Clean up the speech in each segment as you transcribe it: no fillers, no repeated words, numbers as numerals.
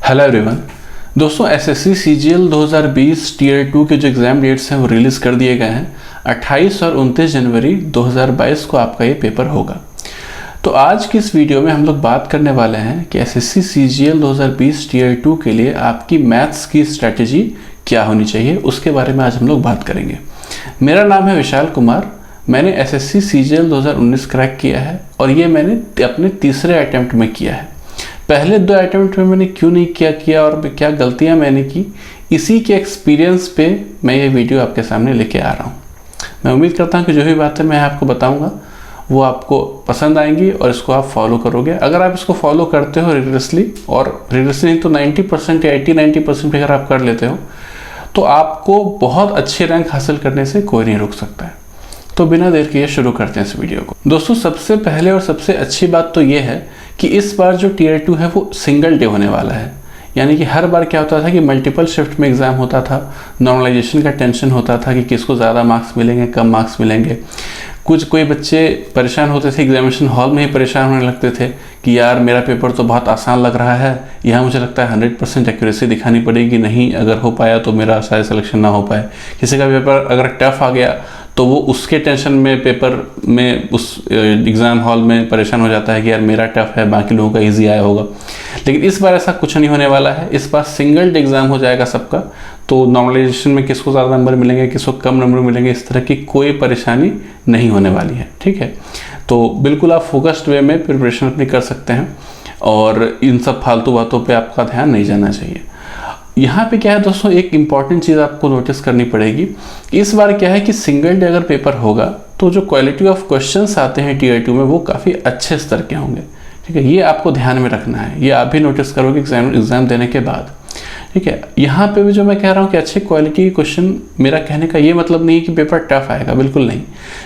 Hello everyone. दोस्तों SSC CGL 2020 tier 2 के जो एग्ज़ाम डेट्स हैं वो रिलीज़ कर दिए गए हैं। 28 और 29 जनवरी 2022 को आपका ये पेपर होगा। तो आज की इस वीडियो में हम लोग बात करने वाले हैं कि एसएससी सीजीएल 2020 टीयर 2 के लिए आपकी मैथ्स की स्ट्रैटेजी क्या होनी चाहिए, उसके बारे में आज हम लोग बात करेंगे। मेरा नाम है विशाल कुमार। मैंने एसएससी सीजीएल 2019 क्रैक किया है और ये मैंने अपने तीसरे अटैम्प्ट में किया है। पहले 2 अटैम्प्ट में मैंने क्यों नहीं किया और क्या गलतियां मैंने की, इसी के एक्सपीरियंस पे मैं ये वीडियो आपके सामने लेके आ रहा हूँ। मैं उम्मीद करता हूँ कि जो भी बातें मैं आपको बताऊँगा वो आपको पसंद आएंगी और इसको आप फॉलो करोगे। अगर आप इसको फॉलो करते हो रिगरसली, और रिगरसली नहीं तो 90% या 80-90% भी अगर आप कर लेते हो तो आपको बहुत अच्छे रैंक हासिल करने से कोई नहीं रोक सकता है। तो बिना देर किए शुरू करते हैं इस वीडियो को। दोस्तों सबसे पहले और सबसे अच्छी बात तो ये है कि इस बार जो टीयर 2 है वो सिंगल डे होने वाला है। यानी कि हर बार क्या होता था कि मल्टीपल शिफ्ट में एग्ज़ाम होता था, नॉर्मलाइजेशन का टेंशन होता था कि किसको ज़्यादा मार्क्स मिलेंगे, कम मार्क्स मिलेंगे। कोई बच्चे परेशान होते थे, एग्जामिनेशन हॉल में ही परेशान होने लगते थे कि यार मेरा पेपर तो बहुत आसान लग रहा है, यहाँ मुझे लगता है 100% एक्यूरेसी दिखानी पड़ेगी, नहीं अगर हो पाया तो मेरा शायद सिलेक्शन ना हो पाए। किसी का पेपर अगर टफ आ गया तो वो उसके टेंशन में पेपर में उस एग्ज़ाम हॉल में परेशान हो जाता है कि यार मेरा टफ है, बाकी लोगों का इजी आया होगा। लेकिन इस बार ऐसा कुछ नहीं होने वाला है। इस बार सिंगल डे एग्ज़ाम हो जाएगा सबका। तो नॉर्मलाइजेशन में किसको ज़्यादा नंबर मिलेंगे, किसको कम नंबर मिलेंगे, इस तरह की कोई परेशानी नहीं होने वाली है। ठीक है, तो बिल्कुल आप फोकस्ड वे में प्रिपरेशन अपनी कर सकते हैं और इन सब फालतू बातों पे आपका ध्यान नहीं जाना चाहिए। यहाँ पे क्या है दोस्तों, एक इम्पॉर्टेंट चीज़ आपको नोटिस करनी पड़ेगी। इस बार क्या है कि सिंगल डे अगर पेपर होगा तो जो क्वालिटी ऑफ क्वेश्चंस आते हैं टीयर 2 में वो काफ़ी अच्छे स्तर के होंगे। ठीक है, ये आपको ध्यान में रखना है, ये आप भी नोटिस करोगे एग्जाम देने के बाद। ठीक है, यहाँ पे भी जो मैं कह रहा हूँ कि अच्छे क्वालिटी के क्वेश्चन, मेरा कहने का ये मतलब नहीं है कि पेपर टफ आएगा, बिल्कुल नहीं।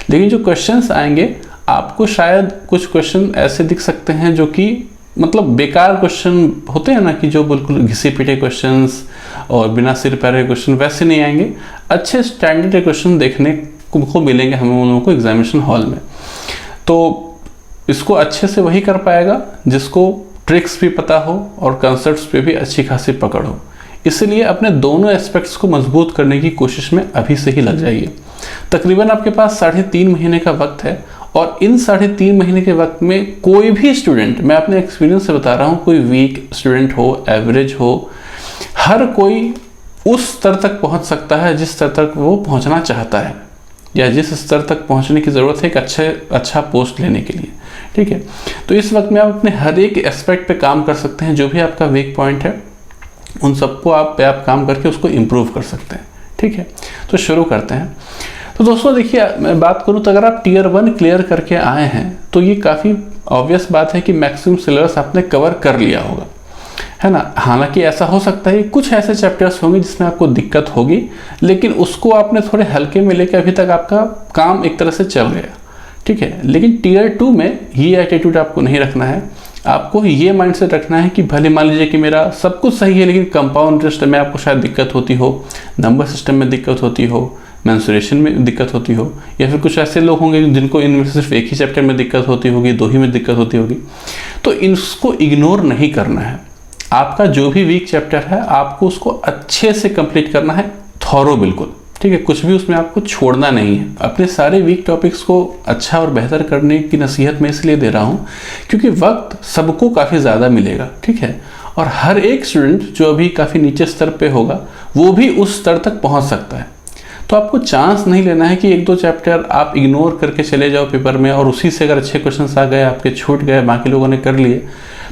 लेकिन जो क्वेश्चंस आएंगे आपको शायद कुछ क्वेश्चन ऐसे दिख सकते हैं जो कि मतलब बेकार क्वेश्चन होते हैं ना, कि जो बिल्कुल घिसे पिटे क्वेश्चंस और बिना सिर पैर के क्वेश्चन, वैसे नहीं आएंगे। अच्छे स्टैंडर्ड क्वेश्चन देखने को मिलेंगे हमें उन लोगों को एग्जामिनेशन हॉल में। तो इसको अच्छे से वही कर पाएगा जिसको ट्रिक्स भी पता हो और कंसेप्ट्स पे भी अच्छी खासी पकड़ हो। इसलिए अपने दोनों एस्पेक्ट्स को मजबूत करने की कोशिश में अभी से ही लग जाइए। तकरीबन आपके पास 3.5 महीने का वक्त है और इन 3.5 महीने के वक्त में कोई भी स्टूडेंट, मैं अपने एक्सपीरियंस से बता रहा हूँ, कोई वीक स्टूडेंट हो, एवरेज हो, हर कोई उस स्तर तक पहुँच सकता है जिस स्तर तक वो पहुँचना चाहता है या जिस स्तर तक पहुँचने की ज़रूरत है एक अच्छा पोस्ट लेने के लिए। ठीक है, तो इस वक्त में आप अपने हर एक एस्पेक्ट पे काम कर सकते हैं। जो भी आपका वीक पॉइंट है उन सबको आप काम करके उसको इम्प्रूव कर सकते हैं। ठीक है, तो शुरू करते हैं। तो दोस्तों देखिए, मैं बात करूं तो अगर आप टीयर 1 क्लियर करके आए हैं तो ये काफ़ी ऑब्वियस बात है कि मैक्सिमम सिलेबस आपने कवर कर लिया होगा, है ना। हालांकि ऐसा हो सकता है कुछ ऐसे चैप्टर्स होंगे जिसमें आपको दिक्कत होगी, लेकिन उसको आपने थोड़े हल्के में लेकर अभी तक आपका काम एक तरह से चल गया। ठीक है, लेकिन टीयर 2 में ये एटीट्यूड आपको नहीं रखना है। आपको ये माइंडसेट रखना है कि भले मान लीजिए कि मेरा सब कुछ सही है लेकिन कंपाउंड इंटरेस्ट में आपको शायद दिक्कत होती हो, नंबर सिस्टम में दिक्कत होती हो, मेंसुरेशन में दिक्कत होती हो, या फिर कुछ ऐसे लोग होंगे जिनको इनमें सिर्फ एक ही चैप्टर में दिक्कत होती होगी, 2 ही में दिक्कत होती होगी। तो इसको इग्नोर नहीं करना है। आपका जो भी वीक चैप्टर है आपको उसको अच्छे से कंप्लीट करना है, थॉरो बिल्कुल। ठीक है, कुछ भी उसमें आपको छोड़ना नहीं है। अपने सारे वीक टॉपिक्स को अच्छा और बेहतर करने की नसीहत मैं इसलिए दे रहा हूँ क्योंकि वक्त सबको काफ़ी ज़्यादा मिलेगा। ठीक है, और हर एक स्टूडेंट जो अभी काफ़ी नीचे स्तर पे होगा वो भी उस स्तर तक पहुँच सकता है। तो आपको चांस नहीं लेना है कि 1-2 चैप्टर आप इग्नोर करके चले जाओ पेपर में और उसी से अगर अच्छे क्वेश्चंस आ गए, आपके छूट गए, बाकी लोगों ने कर लिए,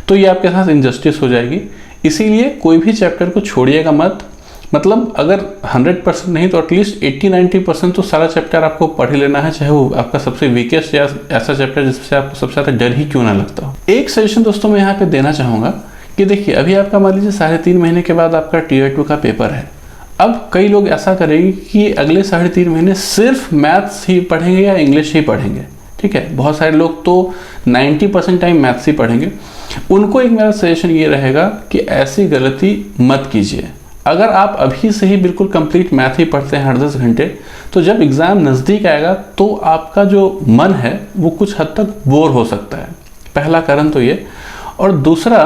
तो ये आपके साथ इनजस्टिस हो जाएगी। इसीलिए कोई भी चैप्टर को छोड़िएगा मत। मतलब अगर 100% नहीं तो एटलीस्ट 80-90% तो सारा चैप्टर आपको पढ़ ही लेना है, चाहे वो आपका सबसे वीकेस्ट या ऐसा चैप्टर जिससे आपको सबसे ज़्यादा डर ही क्यों ना लगता हो। एक सजेशन दोस्तों मैं यहाँ पे देना चाहूँगा कि देखिए, अभी आपका मान लीजिए 3.5 महीने के बाद आपका टीयर 2 का पेपर है। अब कई लोग ऐसा करेंगे कि अगले 3.5 महीने सिर्फ मैथ्स ही पढ़ेंगे या इंग्लिश ही पढ़ेंगे। ठीक है, बहुत सारे लोग तो 90% टाइम मैथ्स ही पढ़ेंगे। उनको एक मेरा सजेशन ये रहेगा कि ऐसी गलती मत कीजिए। अगर आप अभी से ही बिल्कुल कंप्लीट मैथ ही पढ़ते हैं 8-10 घंटे, तो जब एग्ज़ाम नज़दीक आएगा तो आपका जो मन है वो कुछ हद तक बोर हो सकता है। पहला कारण तो ये। और दूसरा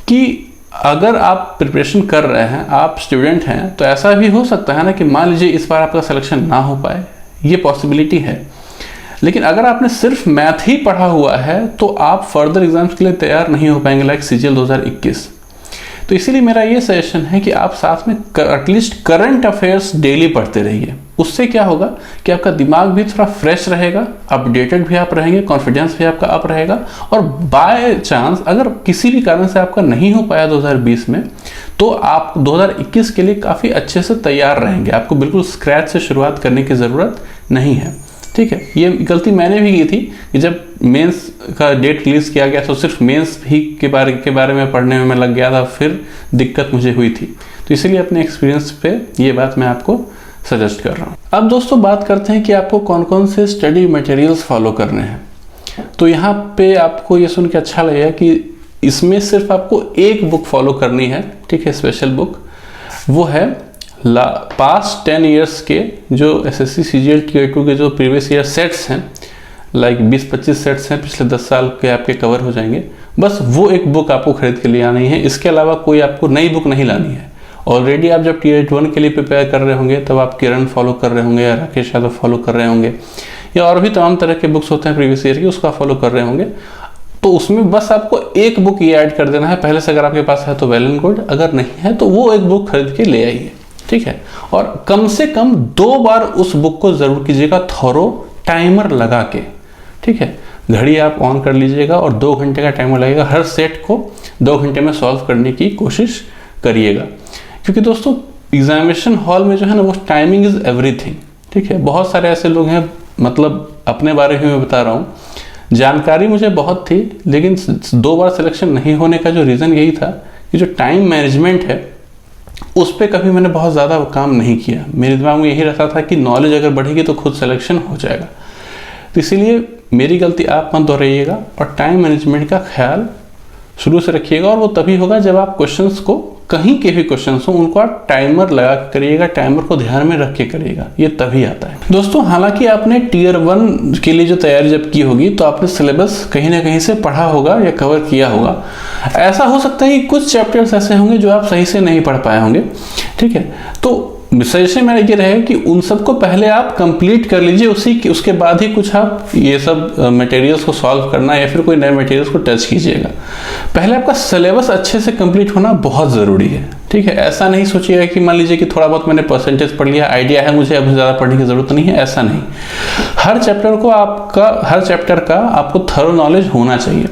कि अगर आप प्रिपरेशन कर रहे हैं, आप स्टूडेंट हैं, तो ऐसा भी हो सकता है ना कि मान लीजिए इस बार आपका सिलेक्शन ना हो पाए, ये पॉसिबिलिटी है। लेकिन अगर आपने सिर्फ मैथ ही पढ़ा हुआ है तो आप फर्दर एग्जाम्स के लिए तैयार नहीं हो पाएंगे, लाइक सीजीएल 2021। तो इसीलिए मेरा ये सजेशन है कि आप साथ में एटलीस्ट करंट अफेयर्स डेली पढ़ते रहिए। उससे क्या होगा कि आपका दिमाग भी थोड़ा फ्रेश रहेगा, अपडेटेड भी आप रहेंगे, कॉन्फिडेंस भी आपका अप रहेगा, और बाय चांस अगर किसी भी कारण से आपका नहीं हो पाया 2020 में, तो आप 2021 के लिए काफ़ी अच्छे से तैयार रहेंगे। आपको बिल्कुल स्क्रैच से शुरुआत करने की ज़रूरत नहीं है, ठीक है। ये गलती मैंने भी की थी कि जब मेंस का डेट रिलीज़ किया गया तो सिर्फ मेंस ही के बारे में पढ़ने में मैं लग गया था, फिर दिक्कत मुझे हुई थी। तो इसीलिए अपने एक्सपीरियंस पे ये बात मैं आपको सजेस्ट कर रहा हूँ। अब दोस्तों बात करते हैं कि आपको कौन कौन से स्टडी मटेरियल्स फॉलो करने हैं। तो यहाँ पे आपको ये सुन के अच्छा लगेगा कि इसमें सिर्फ आपको एक बुक फॉलो करनी है, ठीक है, स्पेशल बुक। वो है पास्ट 10 ईयर्स के जो एसएससी सीजीएल टीयर 2 के जो प्रीवियस ईयर सेट्स हैं, लाइक 20-25 सेट्स हैं, पिछले 10 साल के आपके कवर हो जाएंगे। बस वो एक बुक आपको खरीद के लिए आनी है, इसके अलावा कोई आपको नई बुक नहीं लानी है। ऑलरेडी आप जब टीयर 1 के लिए प्रिपेयर कर रहे होंगे तब आप किरण फॉलो कर रहे होंगे या राकेश यादव फॉलो कर रहे होंगे, या और भी तमाम तरह के बुक्स होते हैं प्रीवियस ईयर की, उसका फॉलो कर रहे होंगे। तो उसमें बस आपको एक बुक ये ऐड कर देना है पहले से। अगर आपके पास है तो वेल एंड गुड, अगर नहीं है तो वो एक बुक खरीद के ले आइए, ठीक है। और कम से कम 2 बार उस बुक को जरूर कीजिएगा, थोरो टाइमर लगा के, ठीक है। घड़ी आप ऑन कर लीजिएगा और 2 घंटे का टाइमर लगेगा। हर सेट को 2 घंटे में सॉल्व करने की कोशिश करिएगा, क्योंकि दोस्तों एग्जामिनेशन हॉल में जो है ना, वो टाइमिंग इज एवरीथिंग, ठीक है। बहुत सारे ऐसे लोग हैं, मतलब अपने बारे में बता रहा हूँ, जानकारी मुझे बहुत थी, लेकिन 2 बार सिलेक्शन नहीं होने का जो रीज़न यही था कि जो टाइम मैनेजमेंट है उस पर कभी मैंने बहुत ज़्यादा काम नहीं किया। मेरे दिमाग में यही रहता था कि नॉलेज अगर बढ़ेगी तो खुद सिलेक्शन हो जाएगा। तो इसीलिए मेरी गलती आप मत दोहराइएगा और टाइम मैनेजमेंट का ख्याल शुरू से रखिएगा। और वो तभी होगा जब आप क्वेश्चंस को, कहीं के भी क्वेश्चंस हो, उनको आप टाइमर लगा के करिएगा, टाइमर को ध्यान में रख के करिएगा, ये तभी आता है। दोस्तों हालांकि आपने टीयर 1 के लिए जो तैयारी जब की होगी तो आपने सिलेबस कहीं ना कहीं से पढ़ा होगा या कवर किया होगा। ऐसा हो सकता है कि कुछ चैप्टर्स ऐसे होंगे जो आप सही से नहीं पढ़ पाए होंगे, ठीक है। तो सजेशन मेरा ये रहेगा कि उन सबको पहले आप कंप्लीट कर लीजिए, उसके बाद ही कुछ आप ये सब मटेरियल्स को सॉल्व करना या फिर कोई नए मटेरियल्स को टच कीजिएगा। पहले आपका सिलेबस अच्छे से कंप्लीट होना बहुत ज़रूरी है, ठीक है। ऐसा नहीं सोचिएगा कि मान लीजिए कि थोड़ा बहुत मैंने परसेंटेज पढ़ लिया, आइडिया है मुझे, अब ज़्यादा पढ़ने की ज़रूरत नहीं है, ऐसा नहीं। हर चैप्टर का आपको थरो नॉलेज होना चाहिए,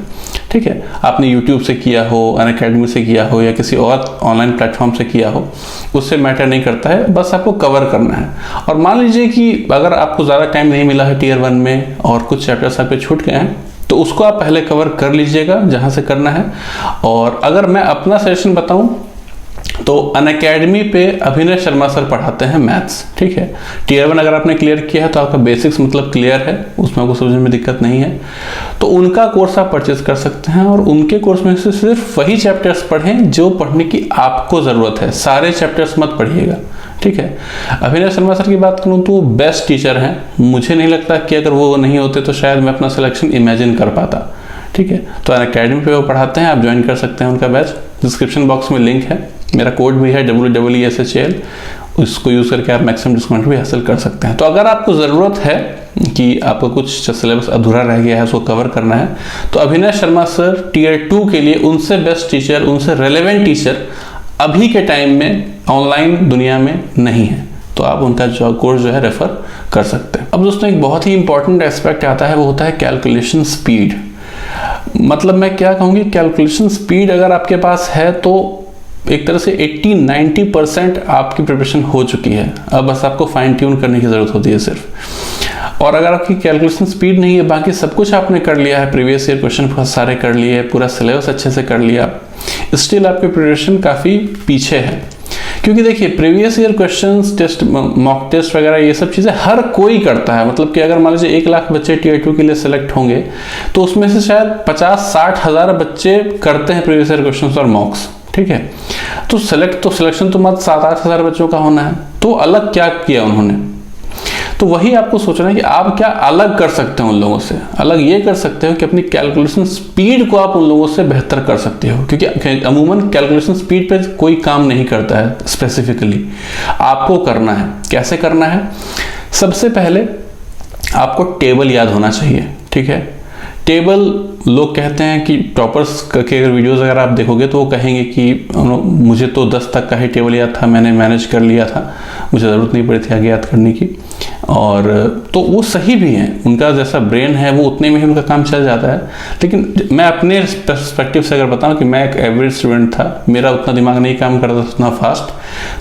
ठीक है। आपने YouTube से किया हो, अनअकैडमी से किया हो या किसी और ऑनलाइन प्लेटफॉर्म से किया हो, उससे मैटर नहीं करता है, बस आपको कवर करना है। और मान लीजिए कि अगर आपको ज़्यादा टाइम नहीं मिला है टीयर 1 में और कुछ चैप्टर्स आपके छूट गए हैं, तो उसको आप पहले कवर कर लीजिएगा जहाँ से करना है। और अगर मैं अपना सजेशन बताऊँ तो अनअकैडमी पे अभिनय शर्मा सर पढ़ाते हैं मैथ्स, ठीक है। टीयर 1 अगर आपने क्लियर किया है तो आपका बेसिक्स मतलब क्लियर है, उसमें आपको समझने में दिक्कत नहीं है, तो उनका कोर्स आप परचेज कर सकते हैं। और उनके कोर्स में से सिर्फ वही चैप्टर्स पढ़ें जो पढ़ने की आपको ज़रूरत है, सारे चैप्टर्स मत पढ़िएगा, ठीक है। अभिनय शर्मा सर की बात करूँ तो वो बेस्ट टीचर हैं। मुझे नहीं लगता कि अगर वो नहीं होते तो शायद मैं अपना सिलेक्शन इमेजिन कर पाता, ठीक है। तो अनअकैडमी पे वो पढ़ाते हैं, आप ज्वाइन कर सकते हैं उनका बैच। डिस्क्रिप्शन बॉक्स में लिंक है, मेरा कोड भी है WEESHAL, उसको यूज़ करके आप मैक्सिमम डिस्काउंट भी हासिल कर सकते हैं। तो अगर आपको ज़रूरत है कि आपका कुछ सिलेबस अधूरा रह गया है, उसको कवर करना है, तो अभिनय शर्मा सर टीयर 2 के लिए उनसे बेस्ट टीचर, उनसे रेलेवेंट टीचर अभी के टाइम में ऑनलाइन दुनिया में नहीं है। तो आप उनका जो कोर्स जो है रेफर कर सकते हैं। अब दोस्तों एक बहुत ही इंपॉर्टेंट एस्पेक्ट आता है, वो होता है कैलकुलेशन स्पीड। मतलब मैं क्या कहूँगी, कैलकुलेशन स्पीड अगर आपके पास है तो एक तरह से 80-90% आपकी प्रिपरेशन हो चुकी है। अब बस आपको फाइन ट्यून करने की ज़रूरत होती है सिर्फ। और अगर आपकी कैलकुलेशन स्पीड नहीं है, बाकी सब कुछ आपने कर लिया है, प्रीवियस ईयर क्वेश्चन बहुत सारे कर लिए, पूरा सिलेबस अच्छे से कर लिया, स्टिल आपकी प्रिपरेशन काफ़ी पीछे है। क्योंकि देखिए previous year questions, test, mock test वगैरह ये सब चीज़ें हर कोई करता है। मतलब कि अगर मान लीजिए 1 लाख बच्चे टीयर 2 के लिए सिलेक्ट होंगे तो उसमें से शायद 50-60 हज़ार बच्चे करते हैं प्रीवियस ईयर क्वेश्चंस और मॉक्स, ठीक है। तो सिलेक्शन तो मात्र 7-8 हज़ार बच्चों का होना है, तो अलग क्या किया उन्होंने। तो वही आपको सोचना है कि आप क्या अलग कर सकते हो उन लोगों से। अलग ये कर सकते हो कि अपनी कैलकुलेशन स्पीड को आप उन लोगों से बेहतर कर सकते हो, क्योंकि अमूमन कैलकुलेशन स्पीड पे कोई काम नहीं करता है स्पेसिफिकली, आपको करना है। कैसे करना है? सबसे पहले आपको टेबल याद होना चाहिए, ठीक है। टेबल, लोग कहते हैं कि टॉपर्स के अगर वीडियोस अगर आप देखोगे तो वो कहेंगे कि मुझे तो 10 तक का ही टेबल याद था, मैंने मैनेज कर लिया था, मुझे ज़रूरत नहीं पड़ी थी आगे याद करने की। और तो वो सही भी हैं, उनका जैसा ब्रेन है वो उतने में ही उनका काम चल जाता है। लेकिन मैं अपने पर्सपेक्टिव से अगर बताऊं कि मैं एक एवरेज स्टूडेंट था, मेरा उतना दिमाग नहीं काम करता था उतना फास्ट,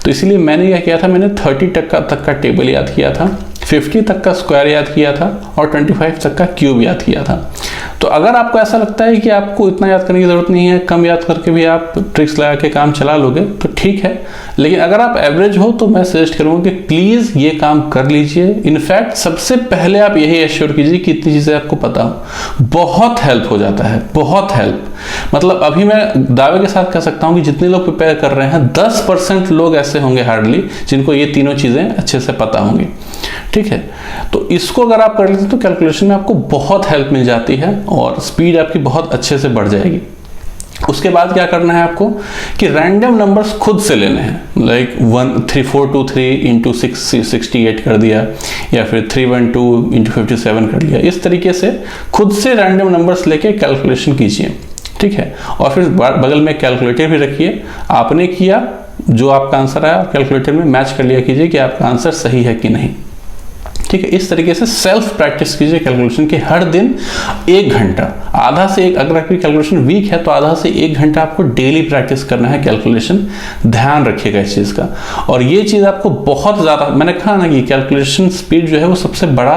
तो इसलिए मैंने क्या किया था, मैंने 30 तक का टेबल याद किया था, 50 तक का स्क्वायर याद किया था और 25 तक का क्यूब याद किया था। तो अगर आपको ऐसा लगता है कि आपको इतना याद करने की ज़रूरत नहीं है, कम याद करके भी आप ट्रिक्स लगा के काम चला लोगे तो ठीक है। लेकिन अगर आप एवरेज हो तो मैं सजेस्ट करूँगा कि प्लीज़ ये काम कर लीजिए। इनफैक्ट सबसे पहले आप यही एश्योर कीजिए कि इतनी चीज़ें आपको पता हो, बहुत हेल्प हो जाता है, बहुत हेल्प। मतलब अभी मैं दावे के साथ कह सकता हूँ कि जितने लोग प्रिपेयर कर रहे हैं 10% लोग ऐसे होंगे हार्डली जिनको ये तीनों चीज़ें अच्छे से पता होंगी, ठीक है। तो इसको अगर आप कर लेते हैं तो कैलकुलेशन में आपको बहुत हेल्प मिल जाती है और स्पीड आपकी बहुत अच्छे से बढ़ जाएगी। उसके बाद क्या करना है आपको कि रैंडम नंबर्स खुद से लेने हैं, लाइक 13423 इंटू 668 कर दिया, या फिर 312 इंटू 57 कर लिया। इस तरीके से खुद से रैंडम नंबर्स लेके कैलकुलेशन कीजिए, ठीक है। और फिर बगल में कैलकुलेटर भी रखिए, आपने किया जो आपका आंसर आया कैलकुलेटर में मैच कर लिया कीजिए कि आपका आंसर सही है कि नहीं, ठीक है। इस तरीके से सेल्फ प्रैक्टिस कीजिए कैलकुलेशन की, हर दिन 1 घंटा, आधा से एक, अगर आपकी कैलकुलेशन वीक है तो आधा से 1 घंटा आपको डेली प्रैक्टिस करना है कैलकुलेशन। ध्यान रखिएगा इस चीज़ का। और ये चीज़ आपको बहुत ज़्यादा, मैंने कहा ना कि कैलकुलेशन स्पीड जो है वो सबसे बड़ा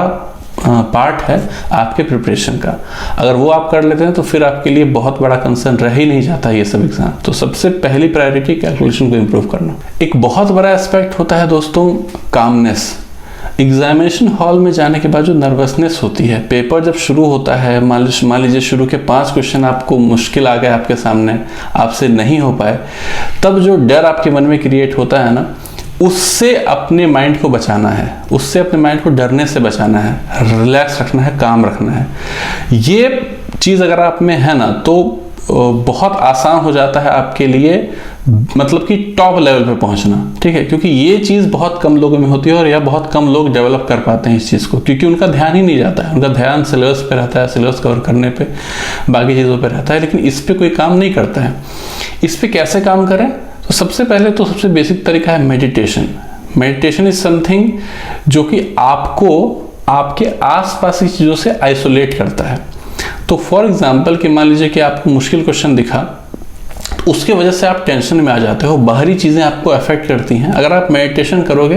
पार्ट है आपके प्रिपरेशन का। अगर वो आप कर लेते हैं तो फिर आपके लिए बहुत बड़ा कंसर्न रह ही नहीं जाता ये सब एग्जाम। तो सबसे पहली प्रायोरिटी कैलकुलेशन को इम्प्रूव करना। एक बहुत बड़ा एस्पेक्ट होता है दोस्तों कामनेस। एग्जामिनेशन हॉल में जाने के बाद जो नर्वसनेस होती है, पेपर जब शुरू होता है, मान लीजिए शुरू के 5 क्वेश्चन आपको मुश्किल आ गए आपके सामने, आपसे नहीं हो पाए, तब जो डर आपके मन में क्रिएट होता है ना, उससे अपने माइंड को बचाना है, उससे अपने माइंड को डरने से बचाना है, रिलैक्स रखना है, काम रखना है। ये चीज़ अगर आप में है ना तो बहुत आसान हो जाता है आपके लिए, मतलब कि टॉप लेवल पे पहुंचना, ठीक है। क्योंकि ये चीज़ बहुत कम लोगों में होती है और या बहुत कम लोग डेवलप कर पाते हैं इस चीज़ को, क्योंकि उनका ध्यान ही नहीं जाता है, उनका ध्यान सिलेबस पे रहता है, सिलेबस कवर करने पे, बाकी चीज़ों पे रहता है, लेकिन इस पे कोई काम नहीं करता है। इस पे कैसे काम करें? तो सबसे पहले तो सबसे बेसिक तरीका है मेडिटेशन। मेडिटेशन इज समथिंग जो कि आपको आपके आसपास की चीज़ों से आइसोलेट करता है। तो फॉर एग्जांपल कि मान लीजिए कि आपको मुश्किल क्वेश्चन दिखा, तो उसके वजह से आप टेंशन में आ जाते हो, बाहरी चीज़ें आपको अफेक्ट करती हैं। अगर आप मेडिटेशन करोगे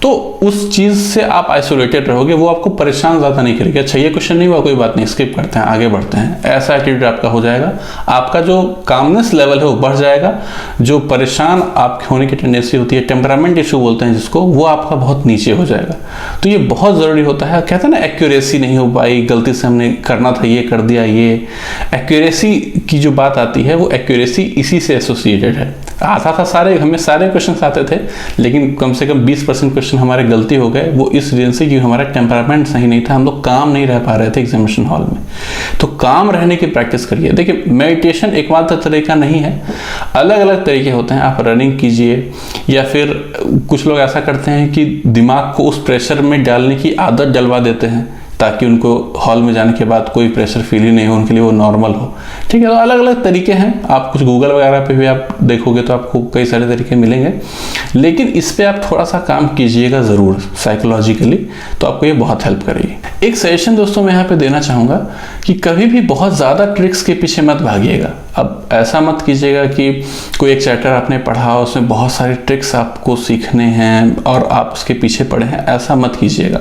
तो उस चीज़ से आप आइसोलेटेड रहोगे, वो आपको परेशान ज़्यादा नहीं करेगी। अच्छा ये क्वेश्चन नहीं हुआ, कोई बात नहीं, स्किप करते हैं, आगे बढ़ते हैं, ऐसा एटीट्यूड आपका हो जाएगा। आपका जो कामनेस लेवल है वो बढ़ जाएगा, जो परेशान आपके होने की टेंडेंसी होती है, टेम्परामेंट इशू बोलते हैं जिसको, वो आपका बहुत नीचे हो जाएगा। तो ये बहुत ज़रूरी होता है। कहते हैं ना एक्यूरेसी नहीं हो पाई, गलती से हमने करना था ये कर दिया, ये एक्यूरेसी की जो बात आती है वो एक्यूरेसी इसी से एसोसिएटेड है। आता था हमें सारे क्वेश्चन आते थे, लेकिन कम से कम 20% क्वेश्चन हमारे गलती हो गए, वो इस रीजन से कि हमारा टेम्परामेंट सही नहीं था, हम लोग काम नहीं रह पा रहे थे एग्जामिनेशन हॉल में। तो काम रहने की प्रैक्टिस करिए। देखिए मेडिटेशन एकमात्र तरीका नहीं है, अलग अलग तरीके होते हैं। आप रनिंग कीजिए, या फिर कुछ लोग ऐसा करते हैं कि दिमाग को उस प्रेशर में डालने की आदत डलवा देते हैं ताकि उनको हॉल में जाने के बाद कोई प्रेशर फील ही नहीं हो, उनके लिए वो नॉर्मल हो, ठीक है। तो अलग अलग तरीके हैं, आप कुछ गूगल वगैरह पे भी आप देखोगे तो आपको कई सारे तरीके मिलेंगे, लेकिन इस पे आप थोड़ा सा काम कीजिएगा ज़रूर साइकोलॉजिकली, तो आपको ये बहुत हेल्प करेगी। एक सजेशन दोस्तों मैं यहाँ पे देना चाहूँगा कि कभी भी बहुत ज़्यादा ट्रिक्स के पीछे मत भागिएगा। अब ऐसा मत कीजिएगा कि कोई एक चैप्टर आपने पढ़ा, उसमें बहुत सारे ट्रिक्स आपको सीखने हैं और आप उसके पीछे पढ़े हैं, ऐसा मत कीजिएगा।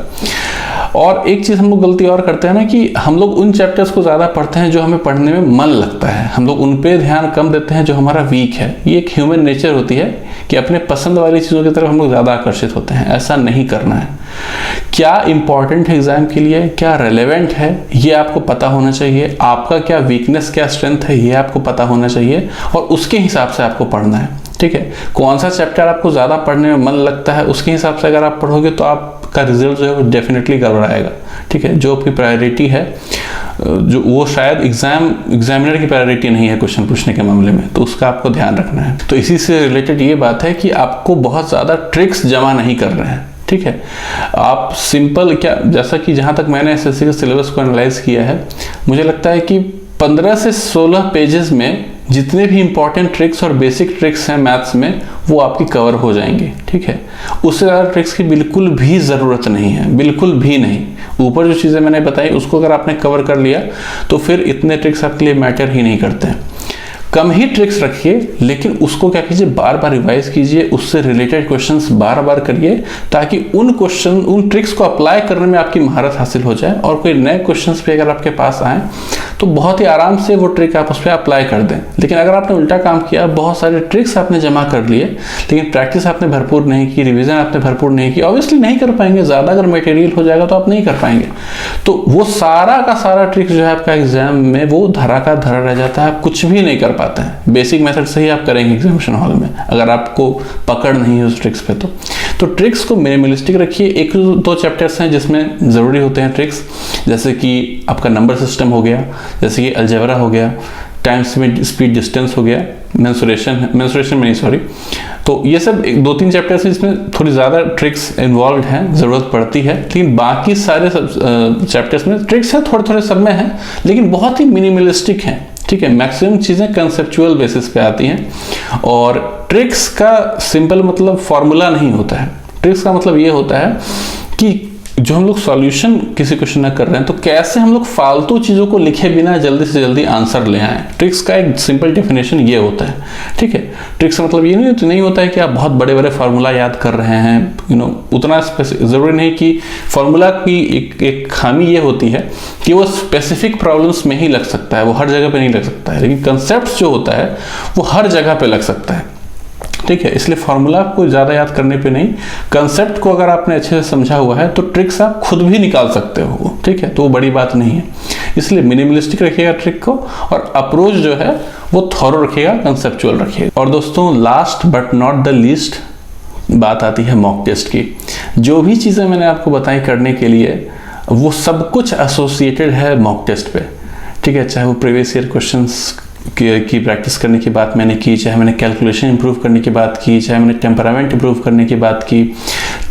और एक चीज़ हम लोग गलती और करते हैं ना कि हम लोग उन चैप्टर्स को ज़्यादा पढ़ते हैं जो हमें पढ़ने में मन लगता है, हम लोग उन पे ध्यान कम देते हैं जो हमारा वीक है। ये एक ह्यूमन नेचर होती है कि अपने पसंद वाली चीज़ों की तरफ हम लोग ज़्यादा आकर्षित होते हैं। ऐसा नहीं करना है। क्या इंपॉर्टेंट है एग्जाम के लिए, क्या रेलेवेंट है, ये आपको पता होना चाहिए। आपका क्या वीकनेस क्या स्ट्रेंथ है, ये आपको पता होना चाहिए और उसके हिसाब से आपको पढ़ना है, ठीक है। कौन सा चैप्टर आपको ज़्यादा पढ़ने में मन लगता है, उसके हिसाब से अगर आप पढ़ोगे तो आप आपका रिजल्ट जो है वो डेफिनेटली गड़बड़ाएगा। ठीक है, जो आपकी प्रायोरिटी है जो वो शायद एग्जामिनर की प्रायोरिटी नहीं है क्वेश्चन पूछने के मामले में, तो उसका आपको ध्यान रखना है। तो इसी से रिलेटेड ये बात है कि आपको बहुत ज़्यादा ट्रिक्स जमा नहीं कर रहे हैं। ठीक है, आप सिंपल क्या, जैसा कि जहाँ तक मैंने एसएससी के सिलेबस को एनालाइज किया है, मुझे लगता है कि 15 से 16 पेजेस में जितने भी इंपॉर्टेंट ट्रिक्स और बेसिक ट्रिक्स हैं मैथ्स में वो आपकी कवर हो जाएंगे। ठीक है, उससे ज़्यादा ट्रिक्स की बिल्कुल भी ज़रूरत नहीं है, बिल्कुल भी नहीं। ऊपर जो चीज़ें मैंने बताई उसको अगर आपने कवर कर लिया तो फिर इतने ट्रिक्स आपके लिए मैटर ही नहीं करते हैं। कम ही ट्रिक्स रखिए, लेकिन उसको क्या कीजिए, बार बार रिवाइज कीजिए, उससे रिलेटेड क्वेश्चंस बार बार करिए, ताकि उन ट्रिक्स को अप्लाई करने में आपकी महारत हासिल हो जाए और कोई नए क्वेश्चंस पे अगर आपके पास आए तो बहुत ही आराम से वो ट्रिक आप उस पर अप्लाई कर दें। लेकिन अगर आपने उल्टा काम किया, बहुत सारे ट्रिक्स आपने जमा कर लिए लेकिन प्रैक्टिस आपने भरपूर नहीं की, रिविजन आपने भरपूर नहीं की, ऑब्वियसली नहीं कर पाएंगे। ज़्यादा अगर मटेरियल हो जाएगा तो आप नहीं कर पाएंगे, तो वो सारा का सारा ट्रिक्स जो है आपका एग्जाम में वो धरा का धरा रह जाता है, आप कुछ भी नहीं कर पाते हैं। बेसिक मेथड से ही आप करेंगे एग्जामिनेशन हॉल में अगर आपको पकड़ नहीं है उस ट्रिक्स पे। तो ट्रिक्स को मिनिमलिस्टिक रखिए। एक दो चैप्टर्स हैं जिसमें ज़रूरी होते हैं ट्रिक्स, जैसे कि आपका नंबर सिस्टम हो गया, जैसे कि अलजेब्रा हो गया, टाइम स्पीड डिस्टेंस हो गया, मेंसुरेशन में नहीं सॉरी। तो ये सब 2-3 चैप्टर्स हैं जिसमें थोड़ी ज़्यादा ट्रिक्स इन्वॉल्व हैं, ज़रूरत पड़ती है। लेकिन बाकी सारे चैप्टर्स में ट्रिक्स है, थोड़े थोड़े सब में हैं, लेकिन बहुत ही मिनिमलिस्टिक हैं। ठीक है, मैक्सिमम चीज़ें कंसेप्चुअल बेसिस पे आती हैं। और ट्रिक्स का सिंपल मतलब फॉर्मूला नहीं होता है। ट्रिक्स का मतलब ये होता है कि जो हम लोग सॉल्यूशन किसी क्वेश्चन में कर रहे हैं तो कैसे हम लोग फालतू चीज़ों को लिखे बिना जल्दी से जल्दी आंसर ले आएँ। ट्रिक्स का एक सिंपल डेफिनेशन ये होता है। ठीक है, ट्रिक्स का मतलब ये नहीं होता है कि आप बहुत बड़े बड़े फार्मूला याद कर रहे हैं। उतना ज़रूरी नहीं कि फार्मूला की एक खामी ये होती है कि वो स्पेसिफिक प्रॉब्लम्स में ही लग सकता है, वो हर जगह पे नहीं लग सकता है। लेकिन कंसेप्ट जो होता है वो हर जगह पे लग सकता है। ठीक है, इसलिए फार्मूला को ज़्यादा याद करने पे नहीं, कंसेप्ट को अगर आपने अच्छे से समझा हुआ है तो ट्रिक्स आप खुद भी निकाल सकते हो। ठीक है, तो वो बड़ी बात नहीं है। इसलिए मिनिमलिस्टिक रखिएगा ट्रिक को, और अप्रोच जो है वो थॉरो रखिएगा, कंसेप्चुअल रखिएगा। और दोस्तों, last but not the least बात आती है मॉक टेस्ट की। जो भी चीज़ें मैंने आपको बताई करने के लिए वो सब कुछ एसोसिएटेड है मॉक टेस्ट पे। ठीक है, चाहे वो प्रीवियस ईयर क्वेश्चंस की प्रैक्टिस करने की बात मैंने की, चाहे मैंने कैलकुलेशन इंप्रूव करने की बात की, चाहे मैंने टेम्परामेंट इंप्रूव करने की बात की,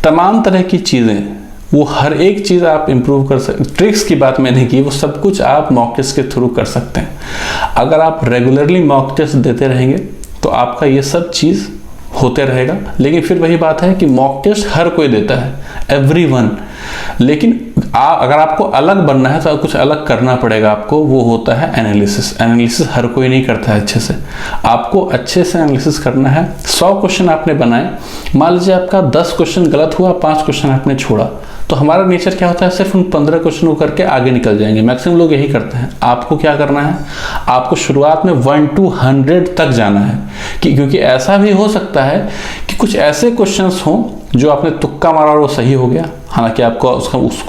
तमाम तरह की चीज़ें, वो हर एक चीज़ आप इंप्रूव कर सकते। ट्रिक्स की बात मैंने की, वो सब कुछ आप मॉक टेस्ट के थ्रू कर सकते हैं। अगर आप रेगुलरली मॉक टेस्ट देते रहेंगे तो आपका ये सब चीज़ होते रहेगा। लेकिन फिर वही बात है कि मॉक टेस्ट हर कोई देता है, एवरीवन। लेकिन अगर आपको अलग बनना है तो कुछ अलग करना पड़ेगा आपको, वो होता है एनालिसिस। एनालिसिस हर कोई नहीं करता है अच्छे से, आपको अच्छे से एनालिसिस करना है। 100 क्वेश्चन आपने बनाए, मान लीजिए आपका 10 क्वेश्चन गलत हुआ, 5 क्वेश्चन आपने छोड़ा, तो हमारा नेचर क्या होता है, सिर्फ उन 15 क्वेश्चन को करके आगे निकल जाएंगे। मैक्सिमम लोग यही करते हैं। आपको क्या करना है, आपको शुरुआत में 1 to 100 तक जाना है, क्योंकि ऐसा भी हो सकता है कि कुछ ऐसे क्वेश्चंस हों जो आपने तुक्का मारा और वो सही हो गया, हालांकि आपको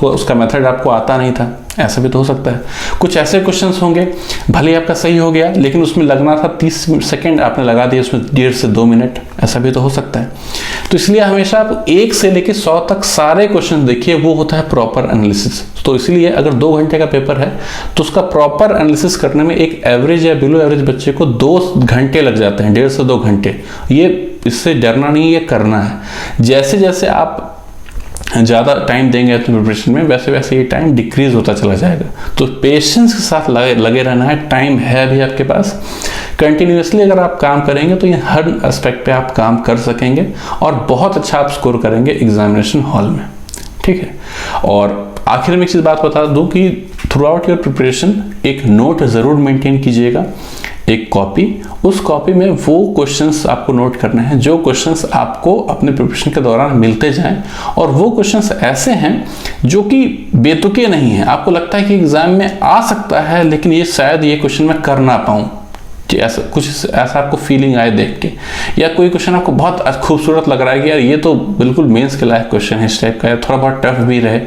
उसका मेथड आपको आता नहीं था, ऐसा भी तो हो सकता है। कुछ ऐसे क्वेश्चंस होंगे भले ही आपका सही हो गया लेकिन उसमें लगना था 30 सेकंड, आपने लगा दिया उसमें 1.5 से 2 मिनट, ऐसा भी तो हो सकता है। तो इसलिए हमेशा आप 1 से लेकर 100 तक सारे क्वेश्चन देखिए, वो होता है प्रॉपर एनालिसिस। तो इसलिए अगर 2 घंटे का पेपर है तो उसका प्रॉपर एनालिसिस करने में एक एवरेज या बिलो एवरेज बच्चे को 2 घंटे लग जाते हैं, 1.5 से 2 घंटे। ये इससे डरना नहीं, ये करना है। जैसे जैसे आप ज़्यादा टाइम देंगे अपने प्रिपरेशन में, वैसे वैसे ये टाइम डिक्रीज होता चला जाएगा। तो पेशेंस के साथ लगे रहना है। टाइम है अभी आपके पास, कंटिन्यूसली अगर आप काम करेंगे तो ये हर एस्पेक्ट पे आप काम कर सकेंगे और बहुत अच्छा आप स्कोर करेंगे एग्जामिनेशन हॉल में। ठीक है, और आखिर में एक चीज़ बात बता दूं कि थ्रू आउट योर प्रिपरेशन एक नोट ज़रूर मेंटेन कीजिएगा, एक कॉपी। उस कॉपी में वो क्वेश्चंस आपको नोट करने हैं जो क्वेश्चंस आपको अपने प्रिपरेशन के दौरान मिलते जाएं, और वो क्वेश्चंस ऐसे हैं जो कि बेतुके नहीं हैं, आपको लगता है कि एग्जाम में आ सकता है लेकिन ये शायद ये क्वेश्चन मैं कर ना पाऊँ। ऐसा कुछ ऐसा आपको फीलिंग आए देख के, या कोई क्वेश्चन आपको बहुत खूबसूरत लग रहा है कि यार ये तो बिल्कुल मेंस के लायक क्वेश्चन है इस टाइप का, या थोड़ा बहुत टफ भी रहे,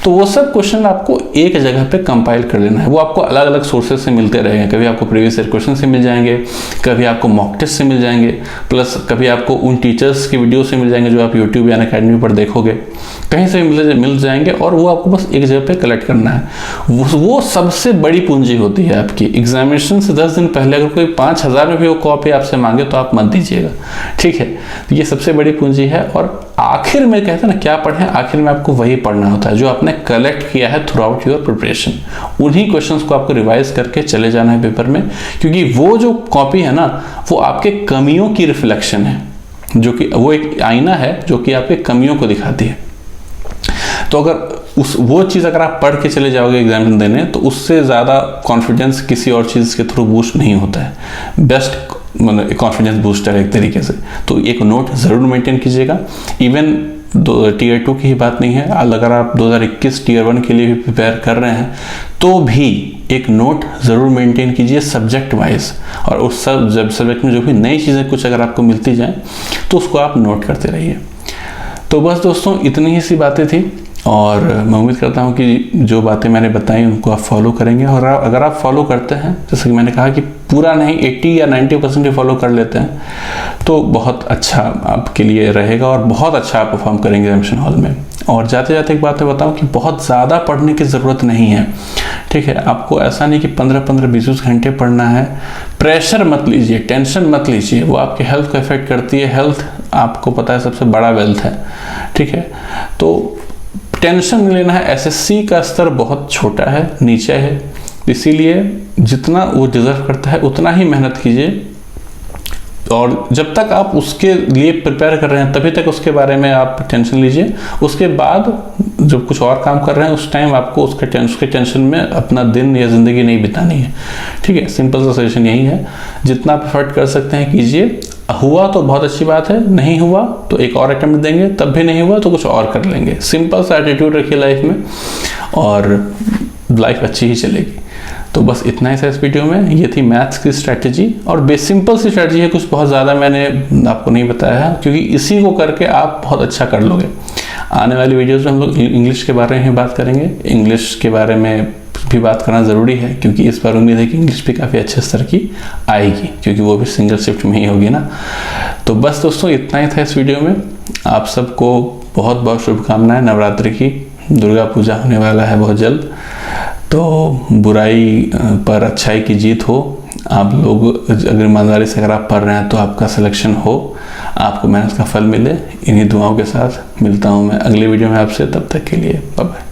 तो वो सब क्वेश्चन आपको एक जगह पे कंपाइल कर लेना है। वो आपको अलग अलग सोर्सेज से मिलते रहेंगे, कभी आपको प्रीवियस ईयर क्वेश्चन से मिल जाएंगे, कभी आपको मॉक टेस्ट से मिल जाएंगे, प्लस कभी आपको उन टीचर्स की वीडियो से मिल जाएंगे जो आप यूट्यूब या अकेडमी पर देखोगे, कहीं से मिल जाएंगे, और वो आपको बस एक जगह पे कलेक्ट करना है। वो सबसे बड़ी पूंजी होती है आपकी। एग्जामिनेशन से 10 दिन पहले अगर कोई 5,000 में भी वो कॉपी आपसे मांगे तो आप मत दीजिएगा, ठीक है। तो ये सबसे बड़ी पूंजी है। और आखिर में कहते हैं ना, क्या पढ़ें, आखिर में आपको वही पढ़ना होता है जो आपने कलेक्ट किया है थ्रू आउट योर प्रिपरेशन। उन्हीं क्वेश्चंस को आपको रिवाइज करके चले जाना है पेपर में, क्योंकि वो जो कॉपी है ना, वो आपके कमियों की रिफ्लेक्शन है, जो कि वो एक आईना है जो कि आपके कमियों को दिखाती है। तो अगर वो चीज़ अगर आप पढ़ के चले जाओगे एग्जाम देने, तो उससे ज़्यादा कॉन्फिडेंस किसी और चीज़ के थ्रू बूस्ट नहीं होता है। बेस्ट मतलब कॉन्फिडेंस बूस्टर है एक तरीके से। तो एक नोट ज़रूर मेंटेन कीजिएगा। इवन टीयर 2 की ही बात नहीं है, अगर आप 2021 टीयर 1 के लिए भी प्रिपेयर कर रहे हैं तो भी एक नोट ज़रूर मेंटेन कीजिए सब्जेक्ट वाइज। और उस सब्जेक्ट में जो भी नई चीज़ें कुछ अगर आपको मिलती जाएँ तो उसको आप नोट करते रहिए। तो बस दोस्तों, इतनी ही सी बातें थी, और मैं उम्मीद करता हूँ कि जो बातें मैंने बताई उनको आप फॉलो करेंगे। और अगर आप फॉलो करते हैं, जैसे कि मैंने कहा कि पूरा नहीं 80 या 90% ही फॉलो कर लेते हैं, तो बहुत अच्छा आपके लिए रहेगा और बहुत अच्छा आप परफॉर्म करेंगे एग्जामिनेशन हॉल में। और जाते जाते एक बात मैं बताऊँ कि बहुत ज़्यादा पढ़ने की ज़रूरत नहीं है, ठीक है। आपको ऐसा नहीं कि 15-15, 20-20 घंटे पढ़ना है। प्रेशर मत लीजिए, टेंशन मत लीजिए, वो आपके हेल्थ को इफेक्ट करती है। हेल्थ आपको पता है सबसे बड़ा वेल्थ है, ठीक है। तो टेंशन नहीं लेना है। एसएससी का स्तर बहुत छोटा है, नीचे है, इसीलिए जितना वो डिजर्व करता है उतना ही मेहनत कीजिए। और जब तक आप उसके लिए प्रिपेयर कर रहे हैं तभी तक उसके बारे में आप टेंशन लीजिए। उसके बाद जब कुछ और काम कर रहे हैं उस टाइम आपको उसके टेंशन में अपना दिन या ज़िंदगी नहीं बितानी है, ठीक है। सिंपल सा सजेशन यही है। जितना आप एफर्ट कर सकते हैं कीजिए। हुआ तो बहुत अच्छी बात है, नहीं हुआ तो एक और अटेम्प्ट देंगे, तब भी नहीं हुआ तो कुछ और कर लेंगे। सिंपल सा एटीट्यूड रखिए लाइफ में और लाइफ अच्छी ही चलेगी। तो बस इतना ही था इस वीडियो में। ये थी मैथ्स की स्ट्रैटेजी, और सिंपल सी स्ट्रैटेजी है, कुछ बहुत ज़्यादा मैंने आपको नहीं बताया है, क्योंकि इसी को करके आप बहुत अच्छा कर लोगे। आने वाली वीडियोज़ में हम लोग इंग्लिश के बारे में बात करेंगे। इंग्लिश के बारे में भी बात करना ज़रूरी है, क्योंकि इस बार उम्मीद है कि इंग्लिश भी काफ़ी अच्छे स्तर की आएगी, क्योंकि वो भी सिंगल शिफ्ट में ही होगी ना। तो बस दोस्तों, इतना ही था इस वीडियो में। आप सबको बहुत बहुत शुभकामनाएं नवरात्रि की। दुर्गा पूजा होने वाला है बहुत जल्द, तो बुराई पर अच्छाई की जीत हो। आप लोग अगर ईमानदारी से अगर आप पढ़ रहे हैं तो आपका सिलेक्शन हो, आपको मेहनत का फल मिले। इन्हीं दुआओं के साथ मिलता हूँ मैं अगले वीडियो में आपसे। तब तक के लिए बाय बाय।